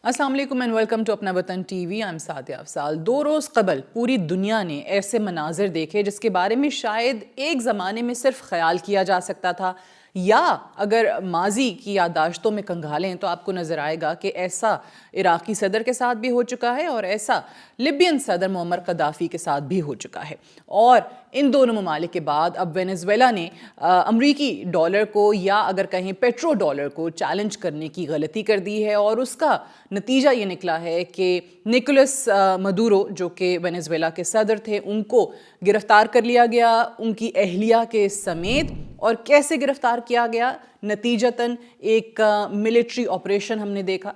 السلام علیکم and welcome to Apna Watan TV وی. I am Sadia Afzal. 2 روز قبل پوری دنیا نے ایسے مناظر دیکھے جس کے بارے میں شاید ایک زمانے میں صرف خیال کیا جا سکتا تھا، یا اگر ماضی کی یادداشتوں میں کنگھالیں تو آپ کو نظر آئے گا کہ ایسا عراقی صدر کے ساتھ بھی ہو چکا ہے اور ایسا لیبین صدر معمر قذافی کے ساتھ بھی ہو چکا ہے. اور ان دونوں ممالک کے بعد اب وینزویلا نے امریکی ڈالر کو یا اگر کہیں پیٹرو ڈالر کو چیلنج کرنے کی غلطی کر دی ہے، اور اس کا نتیجہ یہ نکلا ہے کہ نکولس مدورو جو کہ وینزویلا کے صدر تھے ان کو گرفتار کر لیا گیا، ان کی اہلیہ کے سمیت. اور کیسے گرفتار کیا گیا؟ نتیجتاً ایک ملٹری آپریشن ہم نے دیکھا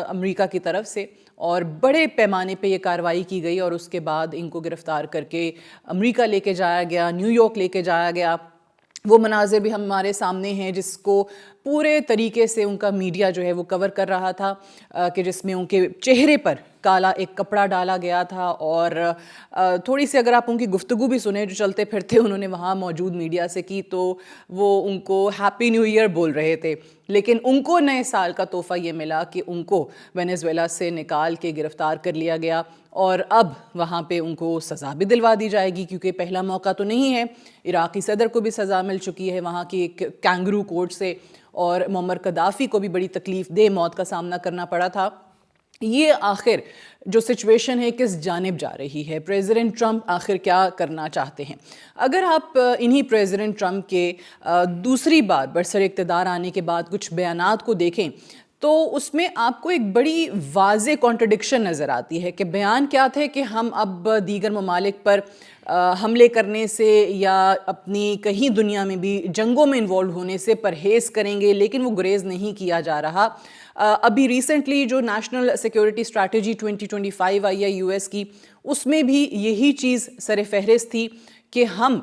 امریکہ کی طرف سے، اور بڑے پیمانے پہ یہ کارروائی کی گئی، اور اس کے بعد ان کو گرفتار کر کے امریکہ لے کے جایا گیا، نیو یارک لے کے جایا گیا. وہ مناظر بھی ہمارے سامنے ہیں جس کو پورے طریقے سے ان کا میڈیا جو ہے وہ کور کر رہا تھا، کہ جس میں ان کے چہرے پر کالا ایک کپڑا ڈالا گیا تھا. اور تھوڑی سی اگر آپ ان کی گفتگو بھی سنیں جو چلتے پھرتے انہوں نے وہاں موجود میڈیا سے کی، تو وہ ان کو ہیپی نیو ایئر بول رہے تھے. لیکن ان کو نئے سال کا تحفہ یہ ملا کہ ان کو وینزویلا سے نکال کے گرفتار کر لیا گیا، اور اب وہاں پہ ان کو سزا بھی دلوا دی جائے گی، کیونکہ پہلا موقع تو نہیں ہے. عراقی صدر کو بھی سزا مل چکی ہے وہاں کی ایک کینگرو کورٹ سے، اور معمر قذافی کو بھی بڑی تکلیف دہ موت کا سامنا کرنا پڑا تھا. یہ آخر جو سچویشن ہے کس جانب جا رہی ہے؟ پریزیڈنٹ ٹرمپ آخر کیا کرنا چاہتے ہیں؟ اگر آپ انہی پریزیڈنٹ ٹرمپ کے دوسری بار برسر اقتدار آنے کے بعد کچھ بیانات کو دیکھیں تو اس میں آپ کو ایک بڑی واضح کانٹرڈکشن نظر آتی ہے. کہ بیان کیا تھے کہ ہم اب دیگر ممالک پر حملے کرنے سے یا اپنی کہیں دنیا میں بھی جنگوں میں انوالو ہونے سے پرہیز کریں گے، لیکن وہ گریز نہیں کیا جا رہا. ابھی ریسنٹلی جو نیشنل سیکیورٹی اسٹریٹجی 2025 آئی ہے یو ایس کی، اس میں بھی یہی چیز سر فہرست تھی کہ ہم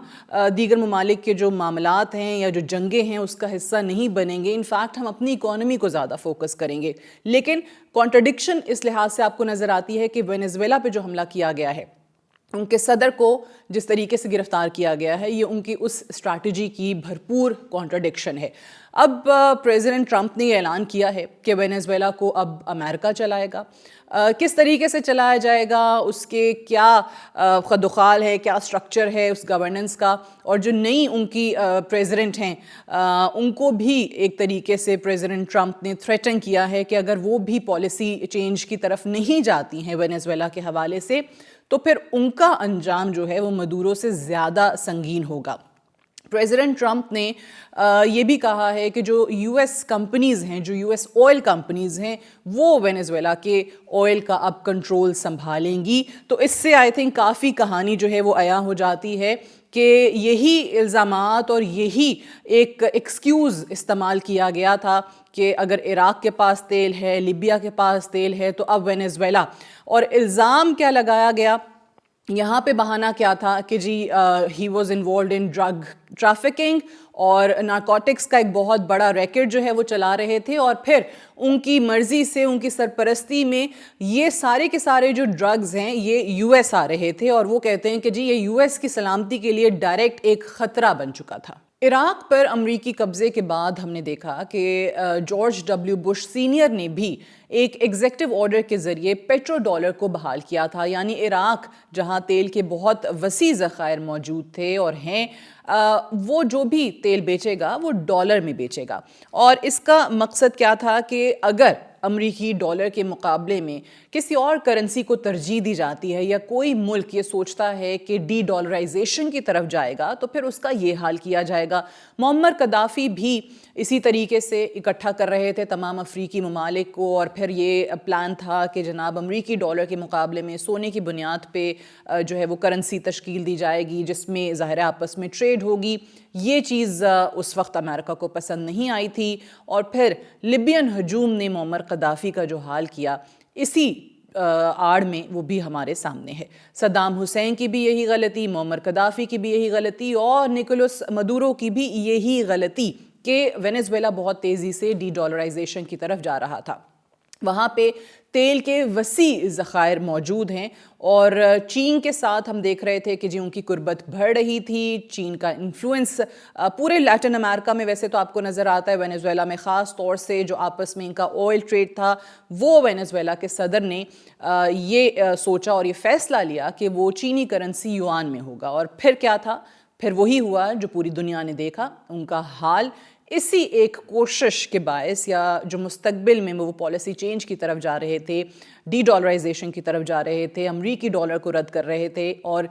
دیگر ممالک کے جو معاملات ہیں یا جو جنگیں ہیں اس کا حصہ نہیں بنیں گے، انفیکٹ ہم اپنی اکانومی کو زیادہ فوکس کریں گے. لیکن کانٹرڈکشن اس لحاظ سے آپ کو نظر آتی ہے کہ وینزویلا پہ جو حملہ کیا گیا ہے، ان کے صدر کو جس طریقے سے گرفتار کیا گیا ہے، یہ ان کی اس اسٹریٹجی کی بھرپور کانٹرڈکشن ہے. اب پریزیڈنٹ ٹرمپ نے یہ اعلان کیا ہے کہ وینزویلا کو اب امریکہ چلائے گا. کس طریقے سے چلایا جائے گا، اس کے کیا خد و خال ہے، کیا سٹرکچر ہے اس گورننس کا، اور جو نئی ان کی پریزیڈنٹ ہیں ان کو بھی ایک طریقے سے پریزیڈنٹ ٹرمپ نے تھریٹن کیا ہے کہ اگر وہ بھی پالیسی چینج کی طرف نہیں جاتی ہیں وینزویلا کے حوالے سے، تو پھر ان کا انجام جو ہے وہ مدورو سے زیادہ سنگین ہوگا. پریزیڈنٹ ٹرمپ نے یہ بھی کہا ہے کہ جو یو ایس کمپنیز ہیں، جو یو ایس آئل کمپنیز ہیں، وہ وینزویلا کے آئل کا اب کنٹرول سنبھالیں گی. تو اس سے آئی تھنک کافی کہانی جو ہے وہ عیاں ہو جاتی ہے کہ یہی الزامات اور یہی ایک ایکسکیوز استعمال کیا گیا تھا کہ اگر عراق کے پاس تیل ہے، لیبیا کے پاس تیل ہے، تو اب وینزویلا. اور الزام کیا لگایا گیا یہاں پہ؟ بہانہ کیا تھا کہ جی he was involved in drug trafficking اور نارکوٹکس کا ایک بہت بڑا ریکٹ جو ہے وہ چلا رہے تھے، اور پھر ان کی مرضی سے، ان کی سرپرستی میں یہ سارے کے سارے جو ڈرگز ہیں یہ یو ایس آ رہے تھے، اور وہ کہتے ہیں کہ جی یہ یو ایس کی سلامتی کے لیے ڈائریکٹ ایک خطرہ بن چکا تھا. عراق پر امریکی قبضے کے بعد ہم نے دیکھا کہ جارج ڈبلیو بش سینئر نے بھی ایک ایگزیکٹو آرڈر کے ذریعے پیٹرو ڈالر کو بحال کیا تھا. یعنی عراق جہاں تیل کے بہت وسیع ذخائر موجود تھے اور ہیں، وہ جو بھی تیل بیچے گا وہ ڈالر میں بیچے گا. اور اس کا مقصد کیا تھا کہ اگر امریکی ڈالر کے مقابلے میں کسی اور کرنسی کو ترجیح دی جاتی ہے، یا کوئی ملک یہ سوچتا ہے کہ ڈی ڈالرائزیشن کی طرف جائے گا، تو پھر اس کا یہ حال کیا جائے گا. معمر قذافی بھی اسی طریقے سے اکٹھا کر رہے تھے تمام افریقی ممالک کو، اور پھر یہ پلان تھا کہ جناب امریکی ڈالر کے مقابلے میں سونے کی بنیاد پہ جو ہے وہ کرنسی تشکیل دی جائے گی جس میں ظاہر آپس میں ٹریڈ ہوگی. یہ چیز اس وقت امریکہ کو پسند نہیں آئی تھی، اور پھر لیبین ہجوم نے معمر قذافی کا جو حال کیا اسی آڑ میں وہ بھی ہمارے سامنے ہے. صدام حسین کی بھی یہی غلطی، معمر قذافی کی بھی یہی غلطی، اور نکولس مدورو کی بھی یہی غلطی کہ وینزویلا بہت تیزی سے ڈی ڈالرائزیشن کی طرف جا رہا تھا. وہاں پہ تیل کے وسیع ذخائر موجود ہیں اور چین کے ساتھ ہم دیکھ رہے تھے کہ جی ان کی قربت بڑھ رہی تھی. چین کا انفلوئنس پورے لیٹن امریکہ میں ویسے تو آپ کو نظر آتا ہے. وینیزویلا میں خاص طور سے جو آپس میں ان کا آئل ٹریڈ تھا وہ وینیزویلا کے صدر نے یہ سوچا اور یہ فیصلہ لیا کہ وہ چینی کرنسی یوان میں ہوگا. اور پھر کیا تھا؟ پھر وہی ہوا جو پوری دنیا نے دیکھا. ان کا حال اسی ایک کوشش کے باعث یا جو مستقبل میں وہ پالیسی چینج کی طرف جا رہے تھے, ڈی ڈالرائزیشن کی طرف جا رہے تھے, امریکی ڈالر کو رد کر رہے تھے اور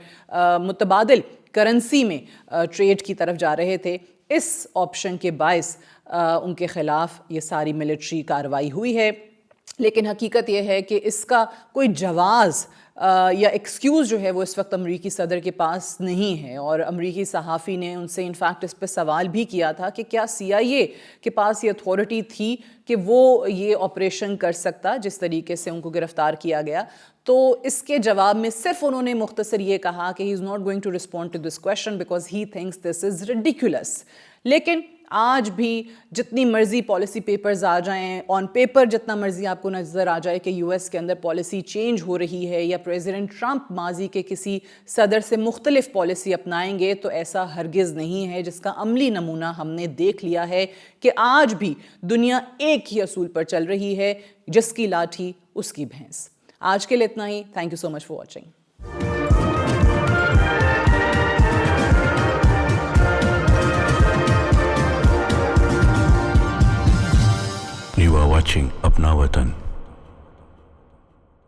متبادل کرنسی میں ٹریڈ کی طرف جا رہے تھے, اس آپشن کے باعث ان کے خلاف یہ ساری ملٹری کارروائی ہوئی ہے. لیکن حقیقت یہ ہے کہ اس کا کوئی جواز یا ایکسکیوز جو ہے وہ اس وقت امریکی صدر کے پاس نہیں ہے. اور امریکی صحافی نے ان سے انفیکٹ اس پہ سوال بھی کیا تھا کہ کیا سی آئی اے کے پاس یہ اتھارٹی تھی کہ وہ یہ آپریشن کر سکتا جس طریقے سے ان کو گرفتار کیا گیا. تو اس کے جواب میں صرف انہوں نے مختصر یہ کہا کہ he is not going to respond to this question because he thinks this is ridiculous. لیکن آج بھی جتنی مرضی پالیسی پیپرز آ جائیں, آن پیپر جتنا مرضی آپ کو نظر آ جائے کہ یو ایس کے اندر پالیسی چینج ہو رہی ہے یا پریزیڈنٹ ٹرمپ ماضی کے کسی صدر سے مختلف پالیسی اپنائیں گے, تو ایسا ہرگز نہیں ہے, جس کا عملی نمونہ ہم نے دیکھ لیا ہے کہ آج بھی دنیا ایک ہی اصول پر چل رہی ہے, جس کی لاٹھی اس کی بھینس. آج کے لیے اتنا ہی. Thank you so much for watching. You are watching Apna Watan.